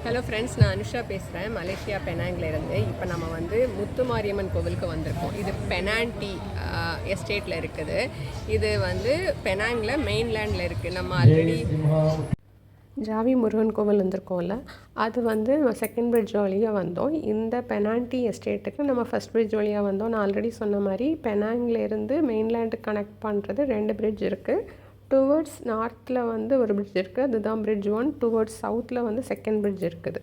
Hello friends, நான் அனுஷா பேசுகிறேன். Malaysia பெனாங்கிலேருந்து. இப்போ நம்ம வந்து முத்துமாரியம்மன் கோவிலுக்கு வந்திருக்கோம். இது பெனான்டி எஸ்டேட்டில் இருக்குது. இது வந்து பெனாங்கில் மெயின்லேண்டில் இருக்குது. நம்ம ஆல்ரெடி ஜாவி முருகன் கோவில் வந்திருக்கோம்ல, அது வந்து நம்ம செகண்ட் பிரிட்ஜ் வழியாக வந்தோம். இந்த பெனான்டி எஸ்டேட்டுக்கு நம்ம ஃபஸ்ட் பிரிட்ஜ் வழியாக வந்தோம். நான் ஆல்ரெடி சொன்ன மாதிரி பெனாங்கிலேருந்து மெயின்லேண்டு கனெக்ட் பண்ணுறது 2 பிரிட்ஜ் இருக்குது. டுவர்ட்ஸ் நார்த்தில் வந்து ஒரு பிரிட்ஜ் இருக்குது, அதுதான் பிரிட்ஜ் 1. டுவர்ட்ஸ் சவுத்தில் வந்து செகண்ட் பிரிட்ஜ் இருக்குது.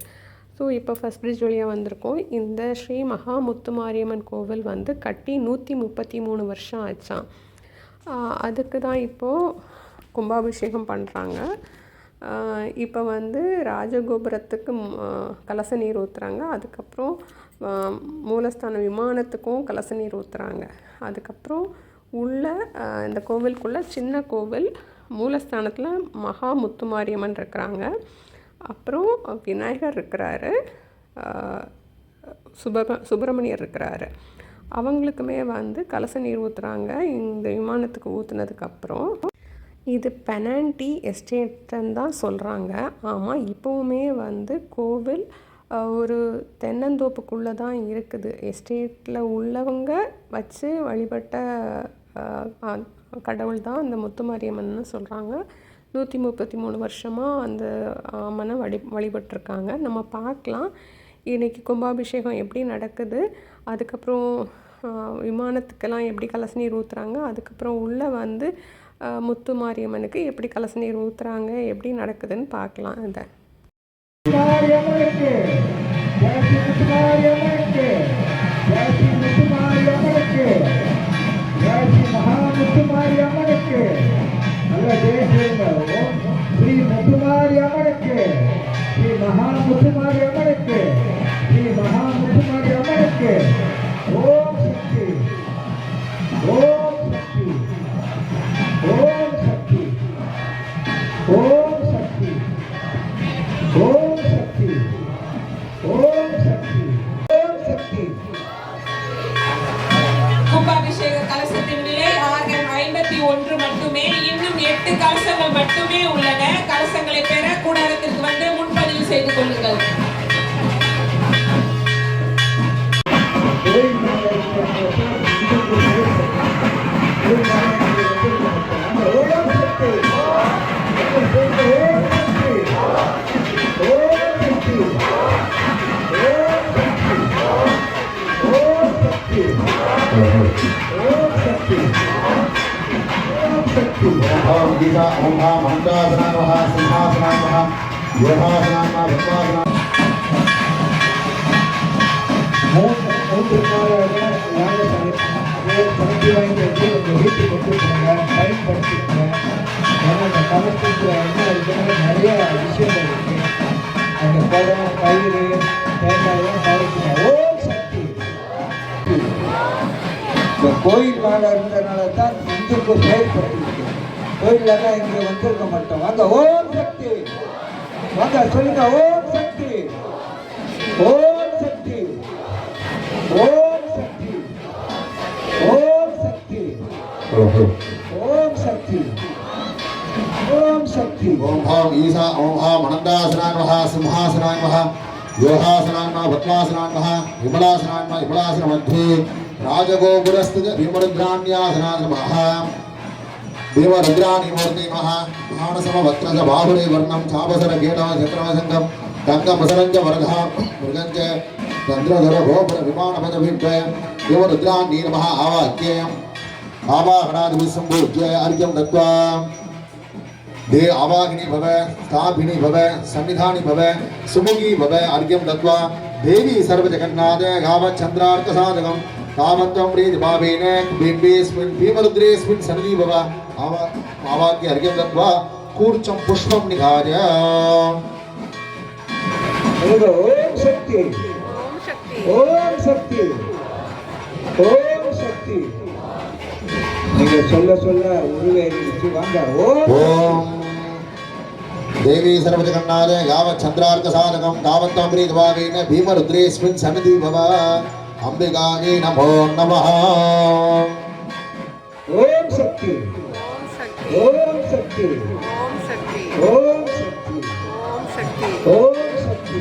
ஸோ இப்போ ஃபஸ்ட் பிரிட்ஜ் வழியாக வந்திருக்கோம். இந்த ஸ்ரீ மகா முத்துமாரியம்மன் கோவில் வந்து கட்டி 133 வருஷம் ஆச்சான். அதுக்கு தான் இப்போது கும்பாபிஷேகம் பண்ணுறாங்க. இப்போ வந்து ராஜகோபுரத்துக்கு கலச நீர் ஊற்றுறாங்க. அதுக்கப்புறம் மூலஸ்தான விமானத்துக்கும் கலச நீர் ஊற்றுறாங்க. அதுக்கப்புறம் உள்ள இந்த கோவிலுக்குள்ளே சின்ன கோவில் மூலஸ்தானத்தில் மகா முத்துமாரியம்மன் இருக்கிறாங்க. அப்புறம் விநாயகர் இருக்கிறாரு, சுப்பிரமணியர் இருக்கிறாரு. அவங்களுக்குமே வந்து கலச நீர் ஊற்றுறாங்க இந்த விமானத்துக்கு ஊற்றுனதுக்கப்புறம். இது பெனான்டி எஸ்டேட்டுன்னு தான் சொல்கிறாங்க. ஆமாம், இப்போவுமே வந்து கோவில் ஒரு தென்னந்தோப்புக்குள்ளே தான் இருக்குது. எஸ்டேட்டில் உள்ளவங்க வச்சு வழிபட்ட கடவுள் தான் அந்த முத்துமாரியம்மன்னு சொல்கிறாங்க. 133 வருஷமாக அந்த அம்மனை வழிபட்டிருக்காங்க. நம்ம பார்க்கலாம் இன்றைக்கி கும்பாபிஷேகம் எப்படி நடக்குது, அதுக்கப்புறம் விமானத்துக்கெல்லாம் எப்படி கலச நீர் ஊற்றுறாங்க, அதுக்கப்புறம் உள்ளே வந்து முத்துமாரியம்மனுக்கு எப்படி கலச நீர் ஊற்றுறாங்க, எப்படி நடக்குதுன்னு பார்க்கலாம். இதை ஸ்ரீ முத்துமாரியம்மனுக்கு, ஸ்ரீ மகா முத்துமாரியம்மனுக்கு, ஸ்ரீ மகா முத்துமாரியம்மனுக்கு ஓம் சக்தி, ஓம் சக்தி, ஓம் சக்தி, ஓம் சக்தி, ஓம் சக்தி, ஓம் சக்தி, ஓம் சக்தி. கும்பாபிஷேக கலசத்தின் விலை 51 மட்டுமே. இன்னும் 8 கலசங்கள் மட்டுமே உள்ளன. கலசங்களை பெற கூடாரத்திற்கு வந்து முன்பதிவு செய்து கொள்ளுங்கள். ओम गीता ओम मंत्रासना नमः सिंहासना नमः योगासना नमः भस्मासना மூன்று நாளாக நாங்கள் சமைத்து வாங்கி வந்து உங்கள் வீட்டுக்கு கொண்டுருக்காங்க, பயன்படுத்திக்கிறேன். ஏன்னா அந்த கலசத்தில் வந்து அதுக்கு நிறைய விஷயங்கள் இருக்குது. அந்த பழம், பயிர், தேங்காயெல்லாம் கலக்குங்க. ஓம் சக்தி. இந்த கோயில் நாளாக இருந்ததுனால தான் இந்துக்கு செயல்பட்டு கோயிலன்னா இங்கே வந்திருக்க மாட்டோம். வாங்க ஓம் சக்தி, வாங்க சொல்லுங்க ஓம் சக்தி, ஓம் சக்தி, ஓம் சக்தி, ஓம் சக்தி, ஓம் சக்தி, ஓம் சக்தி. ओम ओम ईसा ओम ओम अनंतासना नमः सिंहासना नमः योगासना नमः भस्मासना नमः विमलासना नमः विमलासन मध्ये राजगोपुरस्थित भीमरुद्राण्यासना नमः देवरुद्राणि मूर्ति नमः मानसम वक्त्रज बाहुरे वर्णं चापसर केटव चक्रवसंगम तंगमसरंज वरधा मृगंज चंद्रधर गोपुर विमानपद विद्वय देवरुद्राणि नमः आवाक्यम् आवाहनादि विसंपूज्य अर्घ्यं दत्वा दे आवाहिनी भव स्थापिनी भव सन्निधानी भव सुमुखी भव अर्घ्यं दत्वा देवी सर्वजगन्नाथ गावचंद्रार्क साधकं तावत्वं प्रीति भावेन बिम्बेस्मिन् भीमरुद्रेस्मिन् सन्निधि भव आवाक्य अर्घ्यं दत्वा कूर्चं पुष्पं निधाय ओम शक्ति, ओम शक्ति, ओम शक्ति. நீங்கள் சொல்ல சொல்ல உருவேறிச்சு. வாங்க ओम देवी सर्वजगन्नाथ गावचंद्रार्क साधकं तावत्वं प्रीति भावेन भीमरुद्रेस्मिन् सन्निधि भव अंबिकायै नमो नमः. ओम शक्ति, ओम शक्ति, ஓம் சக்தி, ओम शक्ति, ஓம் சக்தி, ओम शक्ति.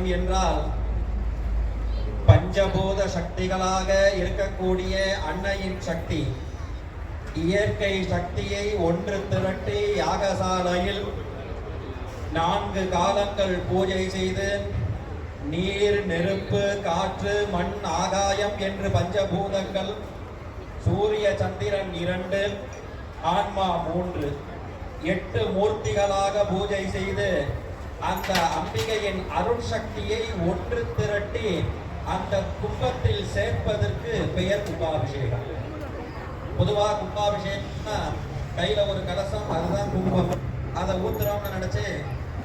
சக்தியாகும் என்றால் பஞ்சபூத சக்திகளாக இருக்கக்கூடிய அன்னையின் சக்தி இயற்கை சக்தியை ஒன்று திரட்டி யாகசாலையில் 4 காலங்கள் பூஜை செய்து நீர், நெருப்பு, காற்று, மண், ஆகாயம் என்று பஞ்சபூதங்கள், சூரிய சந்திரன் 2, ஆன்மா 3, 8 மூர்த்திகளாக பூஜை செய்து அந்த அம்பிகையின் அருட்சக்தியை ஒன்று திரட்டி அந்த கும்பத்தில் சேர்ப்பதற்கு பெயர் கும்பாபிஷேகம். பொதுவாக கும்பாபிஷேகம்னா கையில் ஒரு கலசம், அதுதான் கும்பம். அதை ஊத்துறோம்னு நினச்சி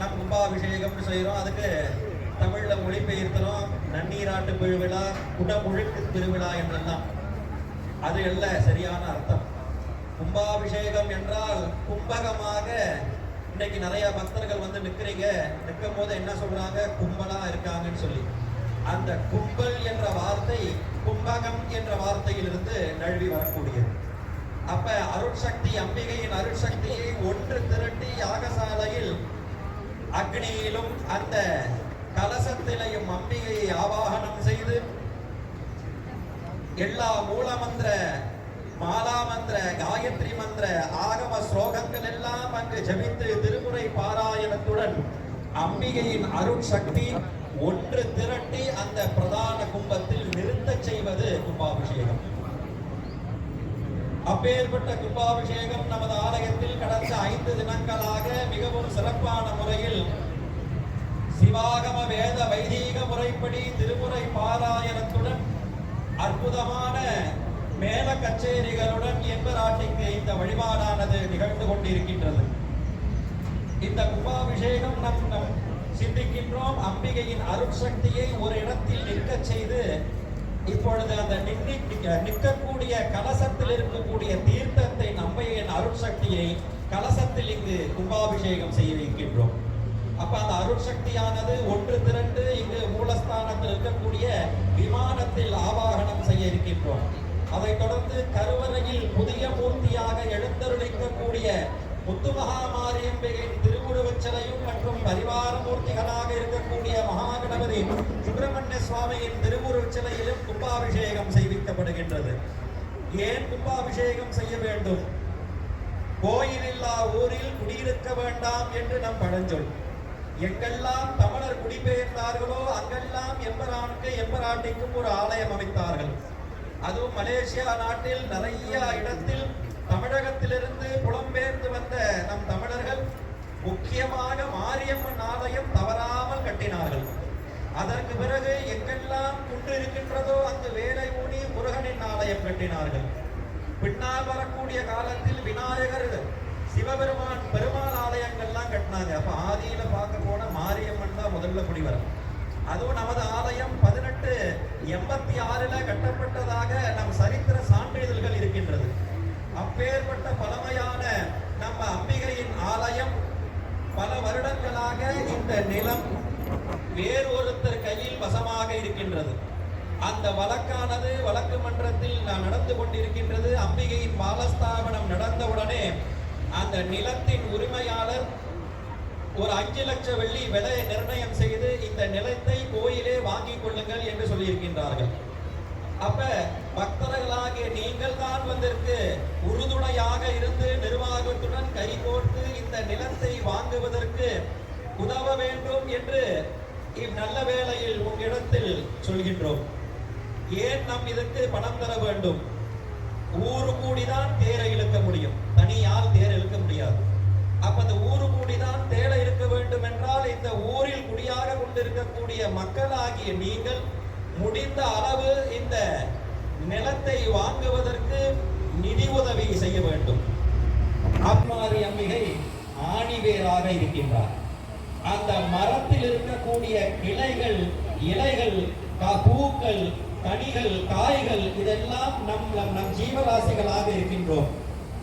நம்ம கும்பாபிஷேகம்னு செய்கிறோம். அதுக்கு தமிழில் மொழிபெயர்த்தலும் நன்னீராட்டு பெருவிழா, குடமுழுக்கு திருவிழா என்றெல்லாம். அது அல்ல சரியான அர்த்தம். கும்பாபிஷேகம் என்றால் கும்பகமாக. இன்னைக்கு நிறைய பக்தர்கள் வந்து நிற்கிறீங்க, நிற்கும் போது என்ன சொல்றாங்க, கும்பலா இருக்காங்கன்னு சொல்லி. அந்த கும்பல் என்ற வார்த்தை கும்பகம் என்ற வார்த்தையிலிருந்து நழுவி வரக்கூடியது. அப்ப அருட்சக்தி, அம்பிகையின் அருட்சக்தியை ஒன்று திரட்டி யாகசாலையில் அக்னியிலும் அந்த கலசத்திலையும் அம்பிகையை ஆவாகனம் செய்து எல்லா மூலமந்திர, மாலாமந்திர, காயத்ரி மந்திர, ஆகம ஸ்லோகங்கள் எல்லாம் அங்கு ஜபித்து திருமுறை பாராயணத்துடன் அம்பிகையின் அருட்சக்தி ஒன்று திரட்டி அந்த பிரதான கும்பத்தில் நிறுத்தச் செய்வது கும்பாபிஷேகம். அப்பேற்பட்ட கும்பாபிஷேகம் நமது ஆலயத்தில் கடந்த 5 தினங்களாக மிகவும் சிறப்பான முறையில் சிவாகம வேத வைதீக முறைப்படி திருமுறை பாராயணத்துடன் அற்புதமான மேல கச்சேரிகளுடன் என்பராட்டிக்கு இந்த வழிபாடானது நிகழ்ந்து கொண்டிருக்கின்றது. இந்த கும்பாபிஷேகம் நம் சிந்திக்கின்றோம். அம்பிகையின் அருட்சக்தியை ஒரு இடத்தில் நிற்கச் செய்து இப்பொழுது அந்த நிற்கக்கூடிய கலசத்தில் இருக்கக்கூடிய தீர்த்தத்தை, அம்பிகையின் அருட்சக்தியை கலசத்தில் இங்கு கும்பாபிஷேகம் செய்ய வைக்கின்றோம். அப்ப அந்த அருட்சக்தியானது ஒன்று திரண்டு இங்கு மூலஸ்தானத்தில் இருக்கக்கூடிய விமானத்தில் ஆவாகனம் செய்ய இருக்கின்றோம். அதைத் தொடர்ந்து கருவறையில் புதிய மூர்த்தியாக எழுந்தருளிக்கக்கூடிய முத்துமகாமாரியம்பிகையின் திருவுருவச் சிலையும் மற்றும் பரிவார மூர்த்திகளாக இருக்கக்கூடிய மகாகணபதி சுப்பிரமணிய சுவாமியின் திருவுருவச் சிலையிலும் கும்பாபிஷேகம் செய்விக்கப்படுகின்றது. ஏன் கும்பாபிஷேகம் செய்ய வேண்டும்? கோயிலில்லா ஊரில் குடியிருக்க வேண்டாம் என்று நம் பழஞ்சொல். எங்கெல்லாம் தமிழர் குடிபெயர்ந்தார்களோ அங்கெல்லாம் எம்பரானுக்கு, எம்பராட்டிக்கும் ஒரு ஆலயம் அமைத்தார்கள். அதுவும் மலேசியா நாட்டில் நிறைய இடத்தில் தமிழகத்திலிருந்து புலம்பெயர்ந்து வந்த நம் தமிழர்கள் முக்கியமாக மாரியம்மன் ஆலயம் தவறாமல் கட்டினார்கள். அதற்கு பிறகு எங்கெல்லாம் குன்று இருக்கின்றதோ அங்கு வேலை ஊனி முருகனின் ஆலயம் கட்டினார்கள். பின்னால் வரக்கூடிய காலத்தில் விநாயகர், சிவபெருமான், பெருமாள் ஆலயங்கள்லாம் கட்டினாங்க. அப்ப ஆதியில பார்க்க போன மாரியம்மன் தான் முதல்ல குடிவரும். அதுவும் நமது ஆலயம் 1886 கட்டப்பட்டதாக நம் சரித்திர சான்றிதழ்கள் இருக்கின்றது. அப்பேற்பட்ட பழமையான நம்ம அம்பிகையின் ஆலயம் பல வருடங்களாக இந்த நிலம் வேறு ஒருத்தர் கையில் வசமாக இருக்கின்றது. அந்த வழக்கானது வழக்கு மன்றத்தில் நடந்து கொண்டிருக்கின்றது. அம்பிகையின் பாலஸ்தாபனம் நடந்தவுடனே அந்த நிலத்தின் உரிமையாளர் ஒரு 5 லட்சம் வெள்ளி விலையை நிர்ணயம் செய்து இந்த நிலத்தை கோயிலே வாங்கிக் கொள்ளுங்கள் என்று சொல்லியிருக்கின்றார்கள். அப்ப பக்தர்களாகிய நீங்கள் தான் வந்திருக்கு உறுதுணையாக இருந்து நிர்வாகத்துடன் கைகோர்த்து இந்த நிலத்தை வாங்குவதற்கு உதவ வேண்டும் என்று இந்நல்ல வேளையில் உங்களிடத்தில் சொல்கின்றோம். ஏன் நாம் இதற்கு பணம் தர வேண்டும்? ஊரு கூடிதான் தேரை இழுக்க முடியும், தனியால் தேர் இழுக்க முடியாது. அப்ப அந்த ஊரு கூடிதான் தேரை இருக்க வேண்டும் என்றால் இந்த ஊரில் குடியாக கொண்டிருக்கக்கூடிய மக்களாகிய நீங்கள் முடிந்த அளவு இந்த நிலத்தை வாங்குவதற்கு நிதி உதவி செய்ய வேண்டும். ஆத்மாரி அம்பிகை ஆணிவேராக இருக்கின்றார். அந்த மரத்தில் இருக்கக்கூடிய கிளைகள், இலைகள், பூக்கள், கனிகள், காய்கள் இதெல்லாம் நம் ஜீவராசிகளாக இருக்கின்றோம்.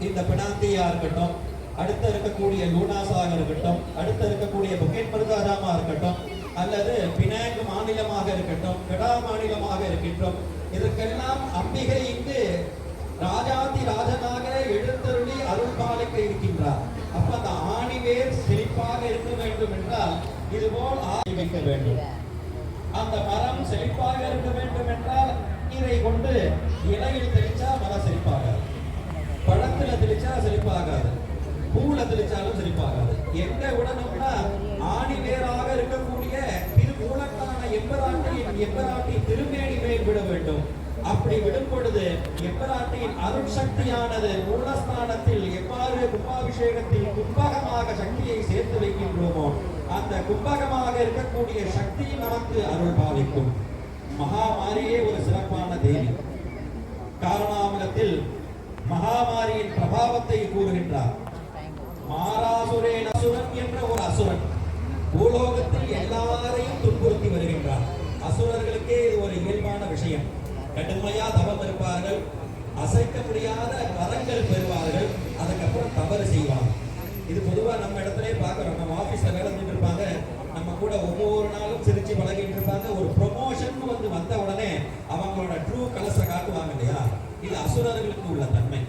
இந்த பினாந்தியா இருக்கட்டும், அடுத்து இருக்கக்கூடிய லூனாஸாக இருக்கட்டும், அடுத்து இருக்கக்கூடிய புக்கெட் மருதாராமா இருக்கட்டும், அல்லது பினாங் மாநிலமாக இருக்கட்டும், கடா மாநிலமாக இருக்கின்றோம், இதற்கெல்லாம் அம்பிகை இங்கு ராஜாதி ராஜனாக எழுந்தருளி அருள் பாலிக்க இருக்கின்றார். அப்ப அந்த ஆணிவேர் செழிப்பாக இருக்க வேண்டும் என்றால் இதுபோல் ஆதி வைக்க வேண்டும். அந்த மரம் செழிப்பாக இருக்க வேண்டும் என்றால் நீரை கொண்டு இலையில் தெளிச்சா மரம் செழிப்பாகாது, பழத்துல தெளிச்சா செழிப்பாகாது, பூல தெளிச்சாலும் செழிப்பாகாது. எங்க விடணும்னா ஆணி வேறாக இருக்கக்கூடிய திருமூலத்தான எம்பராட்டி திருமேனி மேல் விட வேண்டும். அப்படி விடும் பொழுது எம்பராட்டியின் அருள் சக்தியானது மூலஸ்தானத்தில் எவ்வாறு கும்பாபிஷேகத்தில் கும்பகமாக சக்தியை சேர்த்து வைக்கின்றோமோ அந்த கும்பகமாக இருக்கக்கூடிய சக்தி நமக்கு அருள் பாலிக்கும். மகாமாரியே ஒரு சிறப்பான தேவி. காரணாமலத்தில் மகாமாரியின் பிரபாவத்தை கூறுகின்றார். மாராசுரேன் அசுரன் என்ற ஒரு அசுரன் பூலோகத்தில் எல்லாரையும் துன்புறுத்தி வருகின்றார். அசுரர்களுக்கே இது ஒரு இயல்பான விஷயம். கடுமையா தவம் இருப்பார்கள், அசைக்க முடியாத வரங்கள் பெறுவார்கள், அதுக்கப்புறம் தவறு செய்வார்கள். இது பொதுவா நம்ம இடத்துல பார்க்கிறோம். நம்ம ஆபீஸ்ல வேலை செஞ்சுட்டு இருப்பாங்க, நம்ம கூட ஒவ்வொரு நாளும் சிரிச்சு பழகிட்டு இருப்பாங்க. ஒரு ப்ரொமோஷன் வந்த உடனே அவங்களோட ட்ரூ கலர்ஸை காட்டுவாங்க இல்லையா? இது அசுரர்களுக்கு உள்ள தன்மை.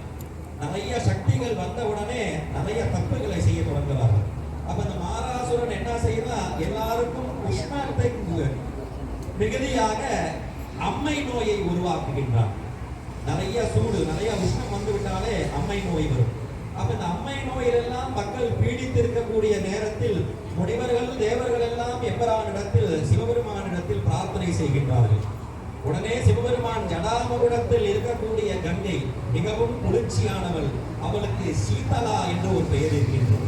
நிறைய சக்திகள் வந்த உடனே நிறைய தப்புகளை செய்ய தொடங்குவார்கள். அப்ப இந்த மாராசுரன் என்ன செய்யலாம், எல்லாருக்கும் உஷ்ணத்தை மிகுதியாக அம்மை நோயை உருவாக்குகின்றார். நிறைய சூடு, நிறைய உஷ்ணம் வந்து விட்டாலே அம்மை நோய் வரும். அப்ப இந்த அம்மை நோயிலெல்லாம் மக்கள் பீடித்திருக்கக்கூடிய நேரத்தில் முனிவர்கள் தேவர்கள் எல்லாம் எம்பெருமானிடத்தில் சிவபெருமானிடத்தில் பிரார்த்தனை செய்கின்றார்கள். உடனே சிவபெருமான் ஜடாமகுடத்தில் இருக்கக்கூடிய கங்கை மிகவும் குளிர்ச்சியானவள், அவளுக்கு சீதலா என்று ஒரு பெயர் இருக்கின்றது.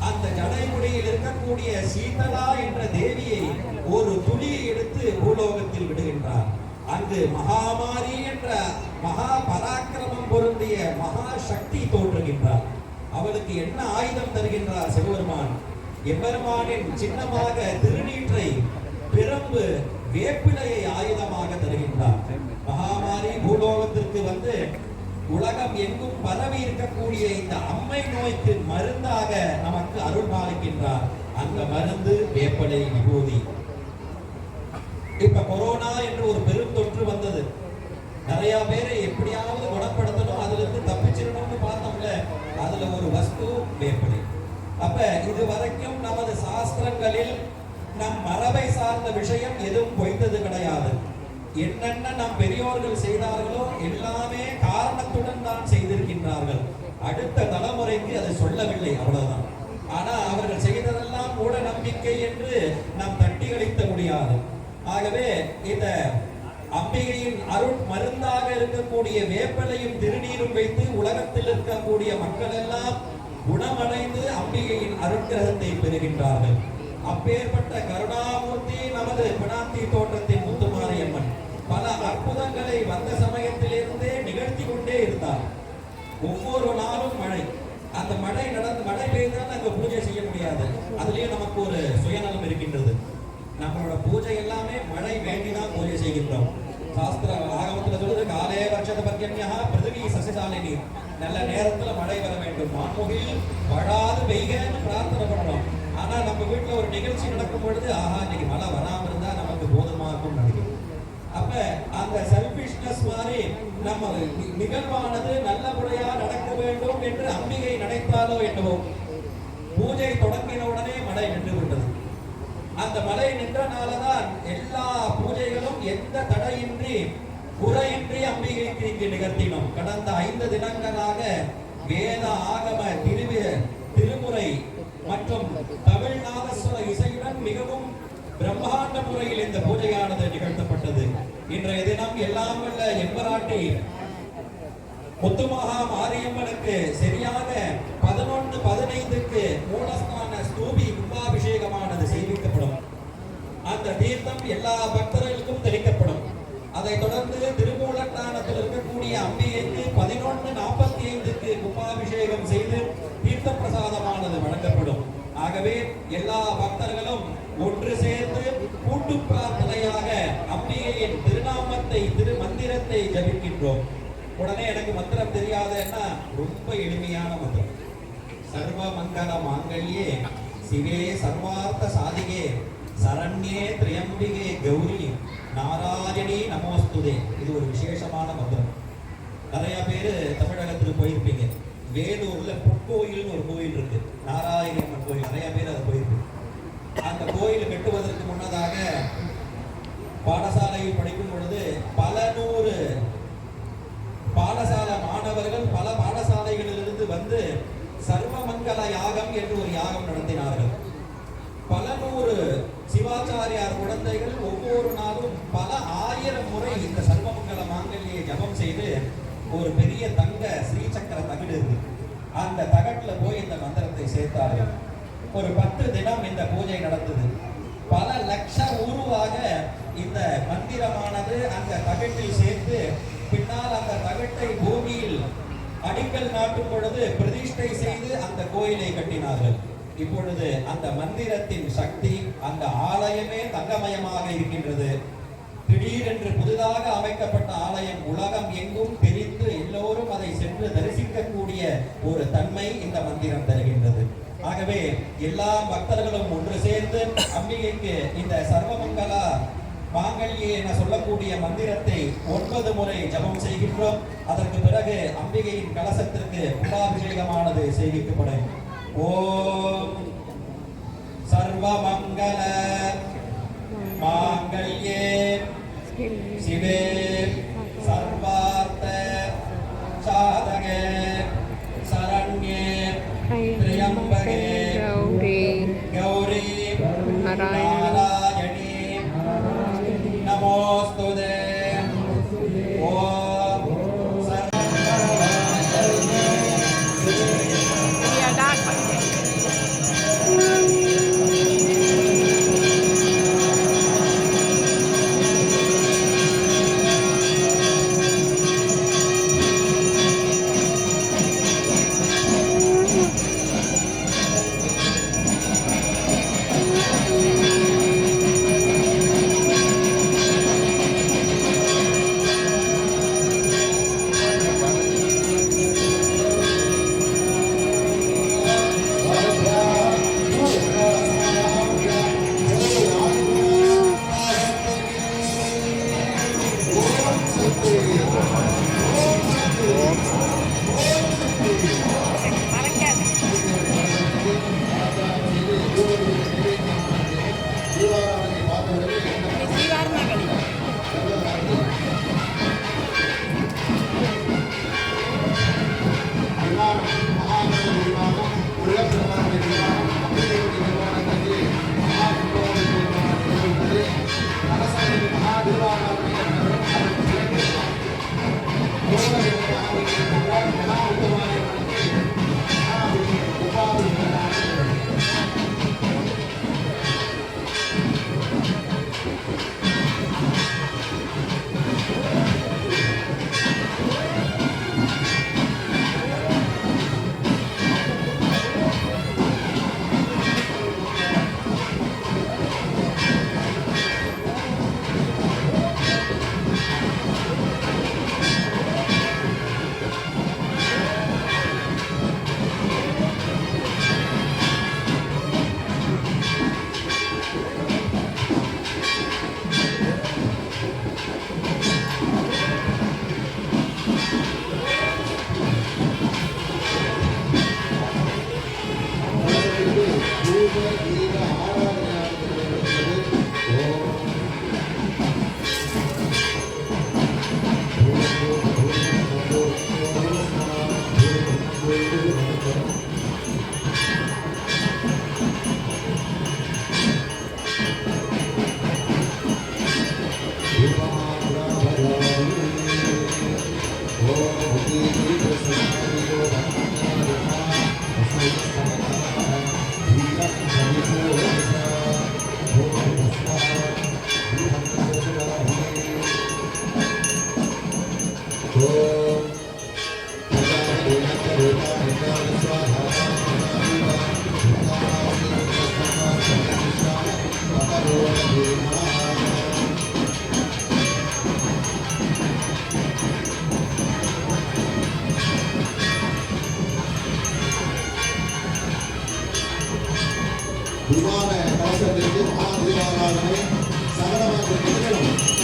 அந்த ஜடைமுடியில் இருக்கக்கூடிய சீதலா என்ற தேவியை ஒரு துளியை எடுத்து பூலோகத்தில் விடுகின்றார். அங்கு மகாமாரி என்ற மகா பராக்கிரமம் பொருந்திய மகா சக்தி தோன்றுகின்றார். அவளுக்கு என்ன ஆயுதம் தருகின்றார் சிவபெருமான்? எம்பெருமானின் சின்னமாக திருநீற்றை, பிரம்பு, வேப்பிலையை ஆயுதமாக தருகின்றார். மகாமாரி பூலோகத்திற்கு வந்து உலகம் எங்கும் பரவி இருக்கக்கூடிய இந்த அம்மை நோய்க்கு மருந்தாக நமக்கு அருள் பாலிக்கின்றார். அந்த மருந்து வேப்பிலை விபூதி. இப்ப கொரோனா என்று ஒரு பெரும் தொற்று வந்தது. நிறைய பேரை எப்படியாவது குணப்படுத்தணும், அதுல இருந்து தப்பிச்சிடணும்னு பார்த்தோம்ல, அதுல ஒரு வஸ்து வேப்பிலை. அப்ப இது வரைக்கும் நமது சாஸ்திரங்களில் நம் மரபை சார்ந்த விஷயம் எதுவும் பொய்த்தது கிடையாது. என்னென்ன நம் பெரியோர்கள் செய்தார்களோ எல்லாமே காரணத்துடன் தான் செய்திருக்கின்றார்கள். அடுத்த தலைமுறைக்கு அதை சொல்லவில்லை, அவ்வளவுதான். ஆனா அவர்கள் செய்ததெல்லாம் மூட நம்பிக்கை என்று நாம் தட்டி கழித்த முடியாது. ஆகவே இந்த அம்பிகையின் அருள் மருந்தாக இருக்கக்கூடிய வேப்பலையும் திருநீரும் வைத்து உலகத்தில் இருக்கக்கூடிய மக்கள் எல்லாம் குணமடைந்து அம்பிகையின் அருட்கிரகத்தை பெறுகின்றார்கள். அப்பேற்பட்ட கருணாமூர்த்தி நமது பினாந்தி தோட்டத்தின் முத்துமாரியம்மன் பல அற்புதங்களை வந்த சமயத்திலிருந்தே நிகழ்த்தி கொண்டே இருந்தார். ஒவ்வொரு நாளும் மழை, அந்த மழை பெய்தால் அங்க பூஜை செய்ய முடியாது. அதுலயே நமக்கு ஒரு சுயநலம் இருக்கின்றது. நம்மளோட பூஜை எல்லாமே மழை வேண்டிதான் பூஜை செய்கின்றோம். சாஸ்திர ஆகமத்துல சொல்றது காலே வருஷத பர்யன்யா பிருத்திவி சசிசாலினி, நல்ல நேரத்துல மழை வர வேண்டும், மான்முகில் வழாது பெய்கன்னு பிரார்த்தனை பண்றோம். ஆனா நம்ம வீட்டுல ஒரு நிகழ்ச்சி நடக்கும் பொழுது ஆஹா இன்னைக்கு மழை வராம இருந்தா நமக்கு போதுமா இருக்கும்னு நினைக்கிறோம். அப்ப அந்த செல்பிஷ்னஸ் மாதிரி நம்ம நிகழ்வானது நல்லபடியா நடக்க வேண்டும் என்று அம்பிகை நினைத்தாலோ என்னவோ பூஜை தொடங்கின உடனே மழை நின்று விட்டது. அந்த மழை நின்றனாலதான் எல்லா பூஜைகளும் எந்த தடையின்றி குறையின்றி அம்பிகைக்கு இங்கு நிகழ்த்தினோம். கடந்த 5 தினங்களாக வேத ஆகம திருமுறை மற்றும் தமிழ் நாதஸ்வர இசையுடன் மிகவும் பிரம்மாண்ட முறையில் இந்த பூஜையானது நிகழ்த்தப்பட்டது. இன்றைய தினம் எல்லாம் வல்ல எம்பராட்டி முத்துமகா மாரியம்மனுக்கு சரியாக 11:15க்கு மூலஸ்தான ஸ்தூபி கும்பாபிஷேகமானது செய்விக்கப்படும். அந்த தீர்த்தம் எல்லா பக்தர்களுக்கும் தெளிக்கப்படும். அதைத் தொடர்ந்து திருமூலத்தானத்தில் இருக்கக்கூடிய அம்பிகைக்கு 11:45க்கு கும்பாபிஷேகம் செய்து தீர்த்த பிரசாதமானது வழங்கப்படும். ஆகவே எல்லா பக்தர்களும் ஒன்று சேர்ந்து கூட்டு பிரார்த்தனையாக அம்பிகையின் திருநாமத்தை திருமந்திரத்தை ஜபிக்கின்றோம். உடனே எனக்கு மந்திரம் தெரியாதுன்னா ரொம்ப எளிமையான மந்திரம். சர்வ மங்கள மாங்கல்யே சிவே சர்வார்த்த சாதிகே சரண்யே திரியம்பிகே கௌரி நாராயணி நமோஸ்துதே. இது ஒரு விசேஷமான மந்திரம். நிறைய பேர் தமிழகத்துக்கு போயிருப்பீங்க. வேலூர்ல பொற்கோயில்னு ஒரு கோயில் இருக்கு, நாராயணி அம்மன் கோயில். நிறைய பேர் அது போயிருக்கு. அந்த கோயில் கட்டுவதற்கு முன்னதாக பாடசாலையில் படிக்கும் பொழுது பல நூறு பாடசாலை மாணவர்கள் பல பாடசாலைகளிலிருந்து வந்து சர்வமங்கல யாகம் என்று ஒரு யாகம் நடத்தினார்கள். பல நூறு சிவாச்சாரியார் குழந்தைகள் ஒவ்வொரு நாளும் பல ஆயிரம் முறை இந்த சர்வமங்கல மாங்கல்யை ஜபம் செய்து ஒரு பெரிய தங்க ஸ்ரீசக்கர தகடு இருக்கு, அந்த தகட்டுல போய் இந்த மந்திரத்தை சேர்த்தார்கள். ஒரு 10 தினம் இந்த பூஜை நடந்தது. பல லட்சம் உருவாக இந்த மந்திரமானது அந்த தகட்டில் சேர்த்து பின்னால் அந்த தகட்டை பூமியில் அடிக்கல் நாட்டும் பொழுது பிரதிஷ்டை செய்து அந்த கோயிலை கட்டினார்கள். இப்பொழுது அந்த மந்திரத்தின் சக்தி, அந்த ஆலயமே தங்கமயமாக இருக்கின்றது. திடீரென்று புதிதாக அமைக்கப்பட்ட ஆலயம் உலகம் எங்கும் தெரிந்து எல்லோரும் அதை சென்று தரிசிக்கக்கூடிய ஒரு தன்மை இந்த மந்திரம் தருகின்றது. ஆகவே எல்லா பக்தர்களும் ஒன்று சேர்ந்து அம்பிகைக்கு இந்த சர்வமங்கலா மாங்கல்யே என சொல்லக்கூடிய மந்திரத்தை 9 முறை ஜபம் செய்கின்றோம். அதற்கு பிறகு அம்பிகையின் கலசத்திற்கு கும்பாபிஷேகமானது செய்விக்கப்படும். ஓம் சர்வமங்கல மாங்கல்யே சிவே சர்வார்த்த சாதகே சரண்யே த்ரியம்பகே கௌரி நாராயணி நமோஸ்துதே. ஓம் விமான கலசத்திற்கு மகா தீபாராதனை சகலமாக